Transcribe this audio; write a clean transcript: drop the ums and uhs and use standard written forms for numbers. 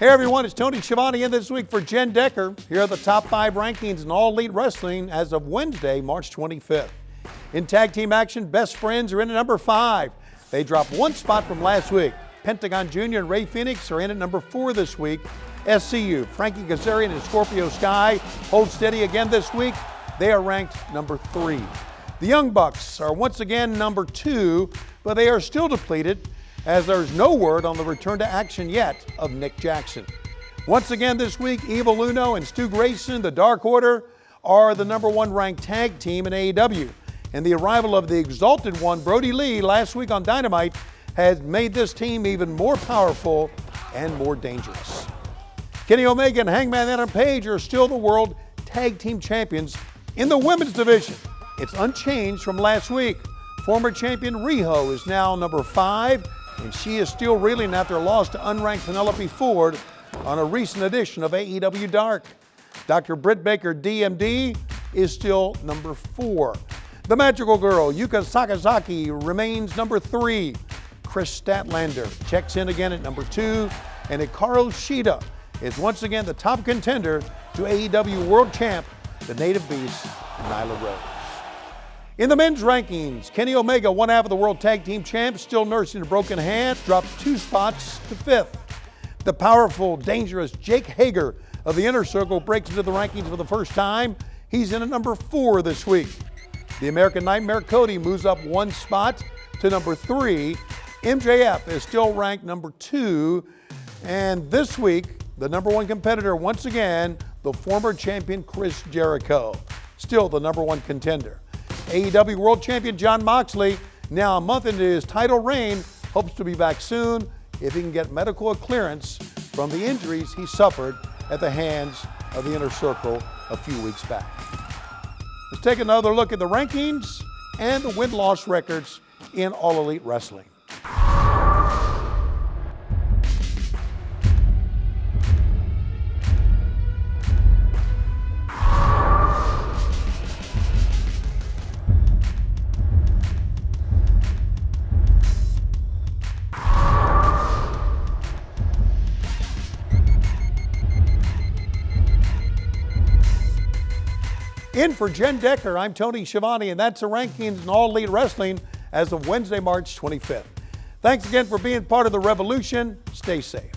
Hey everyone, it's Tony Schiavone in this week for Jen Decker. Here are the top 5 rankings in All Elite Wrestling as of Wednesday, March 25th. In tag team action, Best Friends are in at number 5. They dropped 1 spot from last week. Pentagon Jr. and Ray Phoenix are in at number 4 this week. SCU, Frankie Kazarian and Scorpio Sky hold steady again this week. They are ranked number 3. The Young Bucks are once again number 2, but they are still depleted as there's no word on the return to action yet of Nick Jackson. Once again this week, Evil Uno and Stu Grayson, the Dark Order, are the number 1 ranked tag team in AEW. And the arrival of the Exalted One, Brody Lee, last week on Dynamite has made this team even more powerful and more dangerous. Kenny Omega and Hangman Adam Page are still the World Tag Team Champions in the women's division. It's unchanged from last week. Former champion Riho is now number 5, and she is still reeling after a loss to unranked Penelope Ford on a recent edition of AEW Dark. Dr. Britt Baker, DMD, is still number 4. The Magical Girl, Yuka Sakazaki, remains number 3. Chris Statlander checks in again at number 2, and Hikaru Shida is once again the top contender to AEW World Champ, the Native Beast, Nyla Rose. In the men's rankings, Kenny Omega, one half of the World Tag Team Champs, still nursing a broken hand, dropped 2 spots to 5th. The powerful, dangerous Jake Hager of the Inner Circle breaks into the rankings for the first time. He's in at number 4 this week. The American Nightmare Cody moves up 1 spot to number 3. MJF is still ranked number 2. And this week, the number 1 competitor, once again, the former champion Chris Jericho, still the number 1 contender. AEW World Champion Jon Moxley, now a month into his title reign, hopes to be back soon if he can get medical clearance from the injuries he suffered at the hands of the Inner Circle a few weeks back. Let's take another look at the rankings and the win-loss records in All Elite Wrestling. In for Jen Decker, I'm Tony Schiavone, and that's the rankings in All Elite Wrestling as of Wednesday, March 25th. Thanks again for being part of the revolution. Stay safe.